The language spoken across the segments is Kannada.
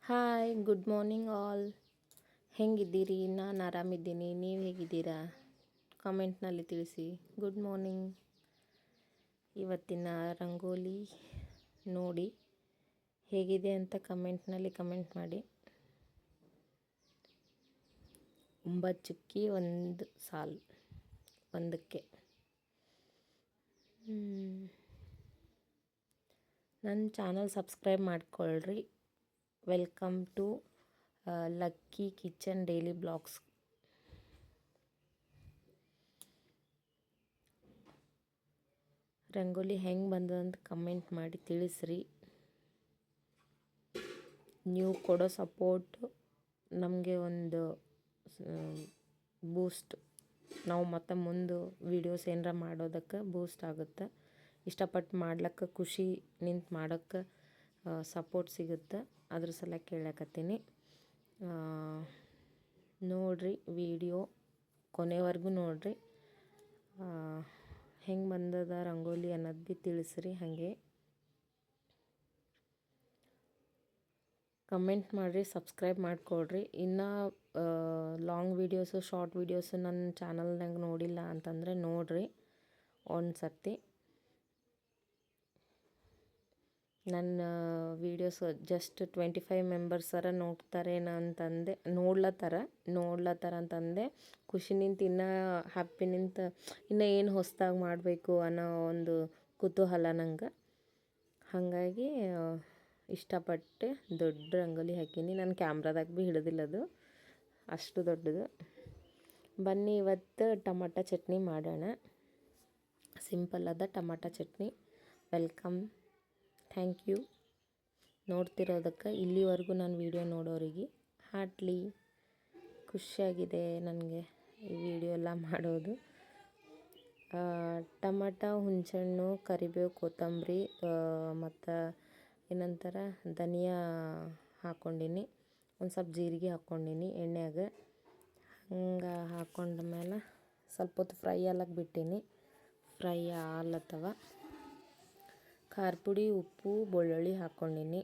Hi good morning all. ಹೆಂಗಿದ್ದೀರಿ? ನಾನು ಆರಾಮಿದ್ದೀನಿ. ನೀವು ಹೇಗಿದ್ದೀರಾ? ಕಾಮೆಂಟ್ನಲ್ಲಿ ತಿಳಿಸಿ. Good morning. ಇವತ್ತಿನ ರಂಗೋಲಿ ನೋಡಿ ಹೇಗಿದೆ ಅಂತ ಕಮೆಂಟ್ನಲ್ಲಿ ಕಮೆಂಟ್ ಮಾಡಿ. 9 ಚುಕ್ಕಿ ಒಂದು ಸಾಲು ಒಂದಕ್ಕೆ. ನನ್ನ ಚಾನಲ್ ಸಬ್ಸ್ಕ್ರೈಬ್ ಮಾಡ್ಕೊಳ್ರಿ. Welcome to lucky kitchen daily blogs. Rangoli ಹೆಂಗೆ ಬಂದದಂತ ಕಮೆಂಟ್ ಮಾಡಿ ತಿಳಿಸ್ರಿ. ನೀವು ಕೊಡೋ ಸಪೋರ್ಟ್ ನಮಗೆ ಒಂದು ಬೂಸ್ಟ್. ನಾವು ಮತ್ತೆ ಮುಂದೆ ವೀಡಿಯೋಸ್ ಏನಾರ ಮಾಡೋದಕ್ಕೆ ಬೂಸ್ಟ್ ಆಗುತ್ತೆ. ಇಷ್ಟಪಟ್ಟು ಮಾಡ್ಲಿಕ್ಕೆ ಖುಷಿ ನಿಂತು ಮಾಡೋಕ್ಕೆ ಸಪೋರ್ಟ್ ಸಿಗುತ್ತೆ. ಅದ್ರ ಸಲ ಕೇಳಕತ್ತೀನಿ. ನೋಡಿರಿ ವಿಡಿಯೋ ಕೊನೆವರೆಗೂ ನೋಡಿರಿ. ಹೆಂಗೆ ಬಂದದ ರಂಗೋಲಿ ಅನ್ನೋದು ಭೀ ತಿಳಿಸ್ರಿ. ಹಾಗೆ ಕಮೆಂಟ್ ಮಾಡಿರಿ, ಸಬ್ಸ್ಕ್ರೈಬ್ ಮಾಡಿಕೊಡ್ರಿ. ಇನ್ನು ಲಾಂಗ್ ವೀಡಿಯೋಸು ಶಾರ್ಟ್ ವೀಡಿಯೋಸು ನನ್ನ ಚಾನಲ್ನಾಗ ನೋಡಿಲ್ಲ ಅಂತಂದರೆ ನೋಡಿರಿ ಒಂದು ಸರ್ತಿ. ನನ್ನ ವೀಡಿಯೋಸ್ ಜಸ್ಟ್ 25 ಮೆಂಬರ್ಸರ ನೋಡ್ತಾರೇನ ಅಂತಂದೆ, ನೋಡ್ಲತ್ತಾರ ಅಂತಂದೆ. ಖುಷಿ ನಿಂತು ಇನ್ನೂ ಹ್ಯಾಪಿ ನಿಂತು ಇನ್ನೂ ಏನು ಹೊಸ್ದಾಗಿ ಮಾಡಬೇಕು ಅನ್ನೋ ಒಂದು ಕುತೂಹಲ ನಂಗೆ. ಹಾಗಾಗಿ ಇಷ್ಟಪಟ್ಟು ದೊಡ್ಡ ರಂಗೋಲಿ ಹಾಕೀನಿ. ನಾನು ಕ್ಯಾಮ್ರಾದಾಗ ಭೀ ಹಿಡಿದಿಲ್ಲದು, ಅಷ್ಟು ದೊಡ್ಡದು. ಬನ್ನಿ ಇವತ್ತು ಟೊಮಾಟೊ ಚಟ್ನಿ ಮಾಡೋಣ. ಸಿಂಪಲ್ ಅದ tomato chutney. Welcome, thank you ನೋಡ್ತಿರೋದಕ್ಕೆ. ಇಲ್ಲಿವರೆಗೂ ನಾನು ವಿಡಿಯೋ ನೋಡೋರಿಗೆ ಹಾರ್ಟ್ಲಿ ಖುಷಿಯಾಗಿದೆ ನನಗೆ ಈ ವಿಡಿಯೋ ಎಲ್ಲ ಮಾಡೋದು. ಟೊಮಾಟೊ, ಹುಣಸೆಹಣ್ಣು, ಕರಿಬೇವು, ಕೊತ್ತಂಬರಿ ಮತ್ತು ಏನಂತಾರೆ ಧನಿಯಾ ಹಾಕ್ಕೊಂಡೀನಿ. ಒಂದು ಸ್ವಲ್ಪ ಜೀರಿಗೆ ಹಾಕ್ಕೊಂಡೀನಿ ಎಣ್ಣೆಯಾಗ. ಹಂಗೆ ಹಾಕ್ಕೊಂಡ ಮೇಲೆ ಸ್ವಲ್ಪ ಹೊತ್ತು ಫ್ರೈ ಆಗ್ಲಕ್ಕೆ ಬಿಟ್ಟೀನಿ. ಫ್ರೈ ಆಗ್ಲತ್ತವ. ಖಾರ ಪುಡಿ, ಉಪ್ಪು, ಬೆಳ್ಳುಳ್ಳಿ ಹಾಕ್ಕೊಂಡೀನಿ.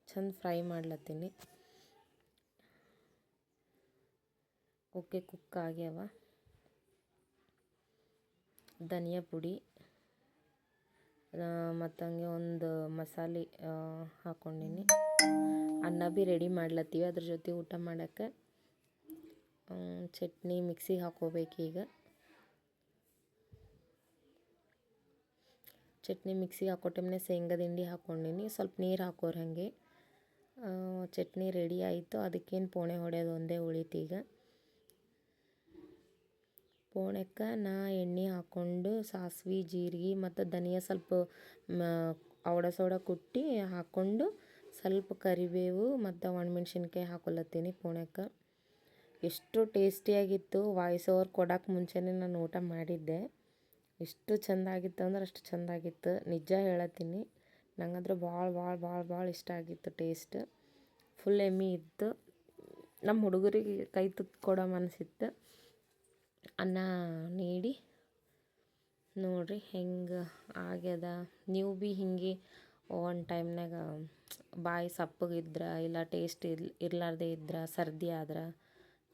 ಚಂದ ಫ್ರೈ ಮಾಡ್ಲತ್ತೀನಿ. ಓಕೆ, ಕುಕ್ ಆಗ್ಯಾವ. ಧನಿಯಾ ಪುಡಿ ಮತ್ತು ಹಂಗೆ ಒಂದು ಮಸಾಲೆ ಹಾಕ್ಕೊಂಡೀನಿ. ಅನ್ನ ಭೀ ರೆಡಿ ಮಾಡ್ಲತ್ತೀವಿ ಅದ್ರ ಜೊತೆ ಊಟ ಮಾಡೋಕ್ಕೆ. ಚಟ್ನಿ ಮಿಕ್ಸಿಗೆ ಹಾಕ್ಕೋಬೇಕೀಗ. ಚಟ್ನಿ ಮಿಕ್ಸಿಗೆ ಹಾಕೋ ಟೈಮ್ನಾಗ ಶೇಂಗದ ಹಿಂಡಿ ಹಾಕ್ಕೊಂಡೀನಿ. ಸ್ವಲ್ಪ ನೀರು ಹಾಕೋರು ಹಾಗೆ. ಚಟ್ನಿ ರೆಡಿ ಆಯಿತು. ಅದಕ್ಕೇನು ಪೋಣೆ ಹೊಡೆಯೋದು ಒಂದೇ ಉಳಿತೀಗ. ಪೋಣೆಕ್ಕೆ ನಾ ಎಣ್ಣೆ ಹಾಕ್ಕೊಂಡು ಸಾಸಿವೆ, ಜೀರಿಗೆ ಮತ್ತು ಧನಿಯಾ ಸ್ವಲ್ಪ ಔಡ ಸೌಡ ಕುಟ್ಟಿ ಹಾಕ್ಕೊಂಡು ಸ್ವಲ್ಪ ಕರಿಬೇವು ಮತ್ತು ಒಣಮೆಣ್ಸಿನ್ಕಾಯಿ ಹಾಕೊಲತ್ತೀನಿ ಪೋಣೆಕ್ಕೆ. ಎಷ್ಟು ಟೇಸ್ಟಿಯಾಗಿತ್ತು. ವಾಯ್ಸ್ ಓವರ್ ಕೊಡೋಕ್ಕೆ ಮುಂಚೆನೇ ನಾನು ಊಟ ಮಾಡಿದ್ದೆ. ಎಷ್ಟು ಚೆಂದಾಗಿತ್ತು ಅಂದ್ರೆ ಅಷ್ಟು ಚೆಂದಾಗಿತ್ತು, ನಿಜ ಹೇಳತ್ತೀನಿ. ನಂಗಂದ್ರೆ ಭಾಳ ಇಷ್ಟ ಆಗಿತ್ತು. ಟೇಸ್ಟ್ ಫುಲ್ ಎಮ್ಮಿ ಇತ್ತು. ನಮ್ಮ ಹುಡುಗರಿಗೆ ಕೈ ತುತ್ತು ಕೊಡೋ ಮನಸ್ಸಿತ್ತು. ಅನ್ನ ನೀಡಿ ನೋಡಿರಿ ಹೆಂಗೆ ಆಗ್ಯದ. ನೀವು ಭೀ ಹಿಂಗೆ ಒಂದು ಟೈಮ್ನಾಗ ಬಾಯಿ ಸಪ್ಪಗಿದ್ರೆ ಇಲ್ಲ ಟೇಸ್ಟ್ ಇರಲಾರ್ದೆ ಇದ್ರೆ ಸರ್ದಿ ಆದ್ರೆ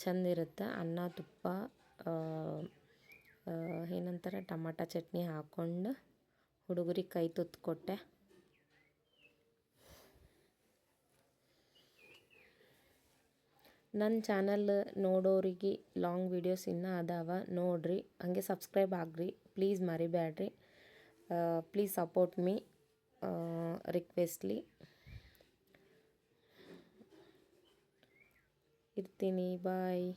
ಚೆಂದಿರುತ್ತೆ. ಅನ್ನ, ತುಪ್ಪ, ಏನಂತಾರೆ ಟೊಮಾಟೊ ಚಟ್ನಿ ಹಾಕ್ಕೊಂಡು ಹುಡುಗರಿಗೆ ಕೈ ತುತ್ತು ಕೊಟ್ಟೆ. ನನ್ನ ಚಾನಲ್ ನೋಡೋರಿಗೆ ಲಾಂಗ್ ವೀಡಿಯೋಸ್ ಇನ್ನೂ ಅದಾವ, ನೋಡಿರಿ. ಹಾಗೆ ಸಬ್ಸ್ಕ್ರೈಬ್ ಆಗ್ರಿ ಪ್ಲೀಸ್, ಮರಿಬೇಡ್ರಿ. ಪ್ಲೀಸ್ ಸಪೋರ್ಟ್ ಮೀ ರಿಕ್ವೆಸ್ಟ್ಲಿ. ಇರ್ತೀನಿ, ಬಾಯ್.